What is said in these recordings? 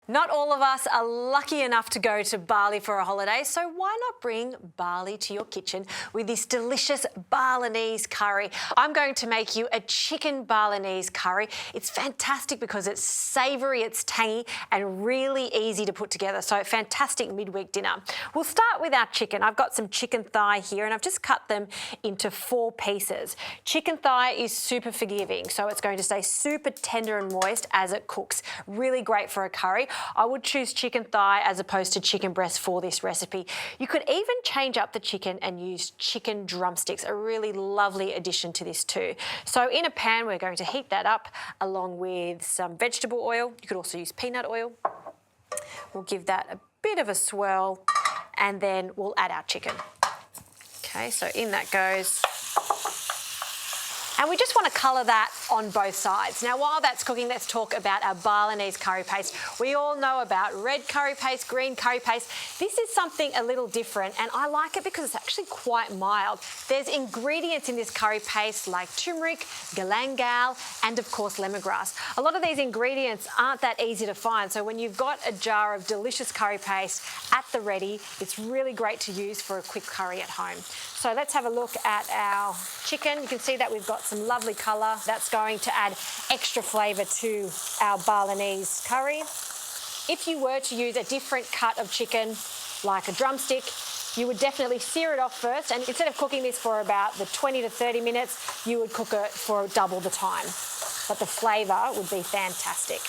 Not all of us are lucky enough to go to Bali for a holiday, so why not bring Bali to your kitchen with this delicious Balinese curry? I'm going to make you a chicken Balinese curry. It's fantastic because it's savoury, it's tangy and really easy to put together, so fantastic midweek dinner. We'll start with our chicken. I've got some chicken thigh here and I've just cut them into 4 pieces. Chicken thigh is super forgiving, so it's going to stay super tender and moist as it cooks. Really great for a curry. I would choose chicken thigh as opposed to chicken breast for this recipe. You could even change up the chicken and use chicken drumsticks, a really lovely addition to this too. So in a pan, we're going to heat that up along with some vegetable oil. You could also use peanut oil. We'll give that a bit of a swirl and then we'll add our chicken. Okay, so in that goes. And we just want to colour that on both sides. Now, while that's cooking, let's talk about our Balinese curry paste. We all know about red curry paste, green curry paste. This is something a little different, and I like it because it's actually quite mild. There's ingredients in this curry paste like turmeric, galangal, and of course lemongrass. A lot of these ingredients aren't that easy to find, so when you've got a jar of delicious curry paste at the ready, it's really great to use for a quick curry at home. So let's have a look at our chicken. You can see that we've got some lovely colour. That's going to add extra flavour to our Balinese curry. If you were to use a different cut of chicken, like a drumstick, you would definitely sear it off first, and instead of cooking this for about the 20 to 30 minutes, you would cook it for double the time. But the flavour would be fantastic.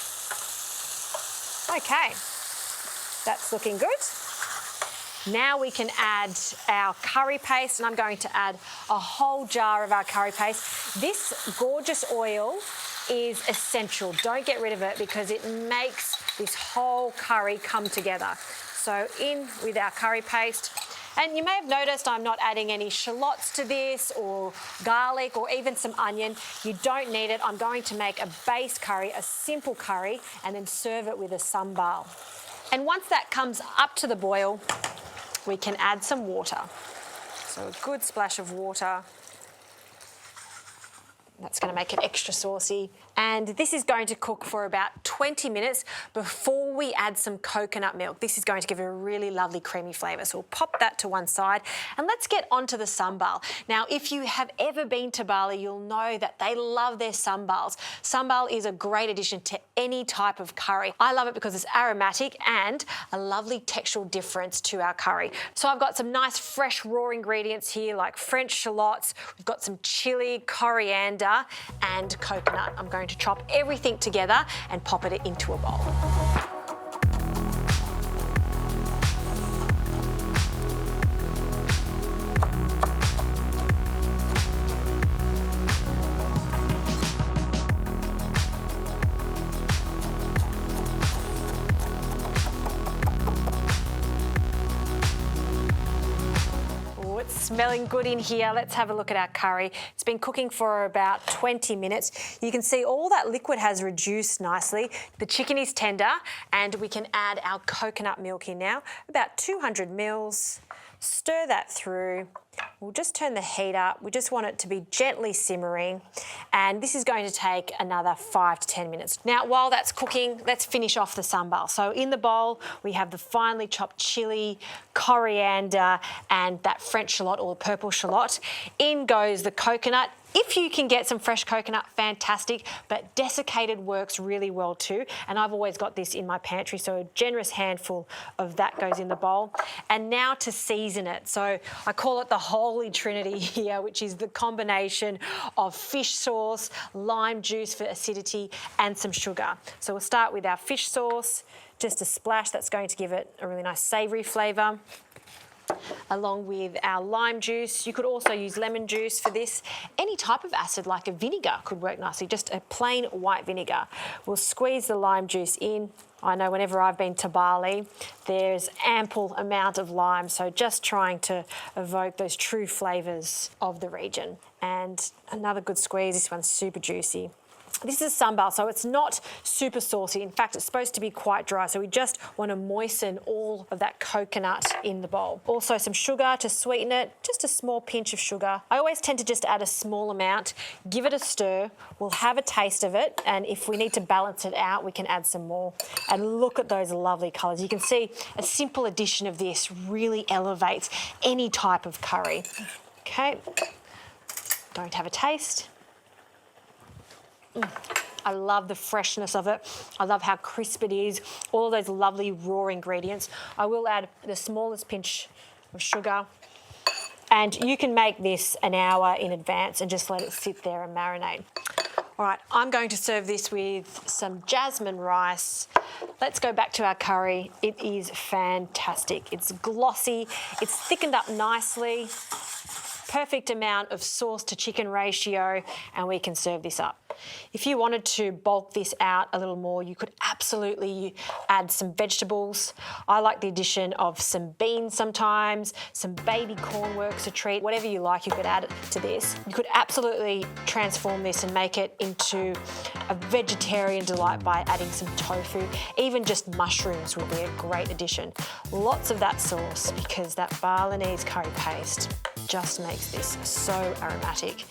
Okay, that's looking good. Now we can add our curry paste, and I'm going to add a whole jar of our curry paste. This gorgeous oil is essential. Don't get rid of it because it makes this whole curry come together. So in with our curry paste. And you may have noticed I'm not adding any shallots to this or garlic or even some onion. You don't need it. I'm going to make a base curry, a simple curry, and then serve it with a sambal. And once that comes up to the boil, we can add some water. So a good splash of water. That's going to make it extra saucy. And this is going to cook for about 20 minutes before we add some coconut milk. This is going to give it a really lovely creamy flavour. So we'll pop that to one side and let's get onto the sambal. Now, if you have ever been to Bali, you'll know that they love their sambals. Sambal is a great addition to any type of curry. I love it because it's aromatic and a lovely textural difference to our curry. So I've got some nice fresh raw ingredients here like French shallots. We've got some chilli, coriander and coconut. I'm going to chop everything together and pop it into a bowl. Smelling good in here. Let's have a look at our curry. It's been cooking for about 20 minutes. You can see all that liquid has reduced nicely. The chicken is tender and we can add our coconut milk in now, about 200 mils. Stir that through. We'll just turn the heat up. We just want it to be gently simmering. And this is going to take another 5 to 10 minutes. Now, while that's cooking, let's finish off the sambal. So in the bowl, we have the finely chopped chilli, coriander, and that French shallot or purple shallot. In goes the coconut. If you can get some fresh coconut, fantastic, but desiccated works really well too. And I've always got this in my pantry, so a generous handful of that goes in the bowl. And now to season it. So I call it the holy trinity here, which is the combination of fish sauce, lime juice for acidity, and some sugar. So we'll start with our fish sauce, just a splash. That's going to give it a really nice savoury flavour. Along with our lime juice. You could also use lemon juice for this. Any type of acid like a vinegar could work nicely, just a plain white vinegar. We'll squeeze the lime juice in. I know whenever I've been to Bali, there's ample amount of lime, so just trying to evoke those true flavours of the region. And another good squeeze, this one's super juicy. This is sambal, so it's not super saucy. In fact, it's supposed to be quite dry, so we just want to moisten all of that coconut in the bowl. Also some sugar to sweeten it, just a small pinch of sugar. I always tend to just add a small amount, give it a stir, we'll have a taste of it, and if we need to balance it out, we can add some more. And look at those lovely colours. You can see a simple addition of this really elevates any type of curry. Okay, going to have a taste. I love the freshness of it. I love how crisp it is. All of those lovely raw ingredients. I will add the smallest pinch of sugar. And you can make this an hour in advance and just let it sit there and marinate. All right, I'm going to serve this with some jasmine rice. Let's go back to our curry. It is fantastic. It's glossy, it's thickened up nicely. Perfect amount of sauce to chicken ratio, and we can serve this up. If you wanted to bulk this out a little more, you could absolutely add some vegetables. I like the addition of some beans sometimes, some baby corn works a treat, whatever you like, you could add it to this. You could absolutely transform this and make it into a vegetarian delight by adding some tofu. Even just mushrooms would be a great addition. Lots of that sauce, because that Balinese curry paste just makes this so aromatic.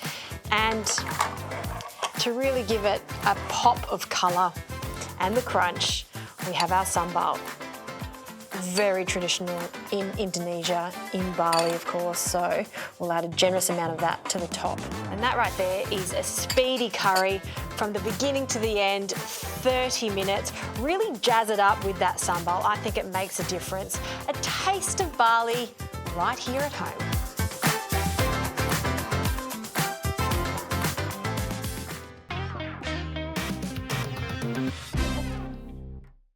And to really give it a pop of colour and the crunch, we have our sambal. Very traditional in Indonesia, in Bali of course, so we'll add a generous amount of that to the top. And that right there is a speedy curry from the beginning to the end, 30 minutes. Really jazz it up with that sambal. I think it makes a difference. A taste of Bali right here at home.